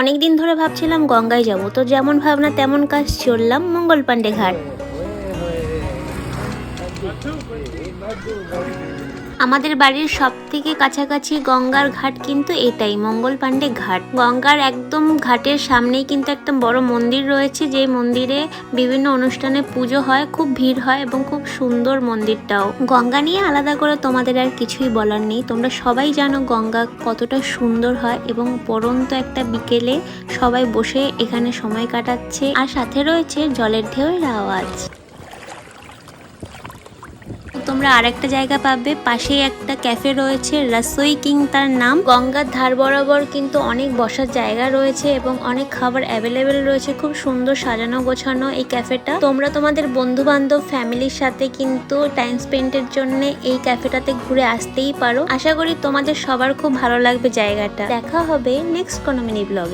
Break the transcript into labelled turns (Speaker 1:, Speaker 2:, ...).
Speaker 1: অনেকদিন ধরে ভাবছিলাম গঙ্গায় যাব, তো যেমন ভাবনা তেমন কাজ, চললাম মঙ্গল পান্ডে ঘাট। আমাদের বাড়ির সব থেকে কাছাকাছি গঙ্গার ঘাট কিন্তু এটাই, মঙ্গল পান্ডে ঘাট। গঙ্গার একদম ঘাটের সামনেই কিন্তু একটা বড় মন্দির রয়েছে, যে মন্দিরে বিভিন্ন অনুষ্ঠানে পুজো হয়, খুব ভিড় হয় এবং খুব সুন্দর মন্দিরটাও। গঙ্গা নিয়ে আলাদা করে তোমাদের আর কিছুই বলার নেই, তোমরা সবাই জানো গঙ্গা কতটা সুন্দর হয় এবং পরন্ত একটা বিকেলে সবাই বসে এখানে সময় কাটাচ্ছে, আর সাথে রয়েছে জলের ঢেউয়ের আওয়াজ। তোমরা আরেকটা জায়গা পাবে, পাশেই একটা ক্যাফে রয়েছে, রসোই কিং তার নাম। গঙ্গার ধার বরাবর কিন্তু অনেক বসার জায়গা রয়েছে এবং অনেক খাবার অ্যাভেলেবেল রয়েছে, খুব সুন্দর সাজানো গোছানো এই ক্যাফেটা। তোমরা তোমাদের বন্ধু বান্ধব ফ্যামিলির সাথে কিন্তু টাইম স্পেন্ডের জন্য এই ক্যাফেটাতে ঘুরে আসতেই পারো। আশা করি তোমাদের সবার খুব ভালো লাগবে জায়গাটা। দেখা হবে নেক্সট কোনো মিনি ব্লগে।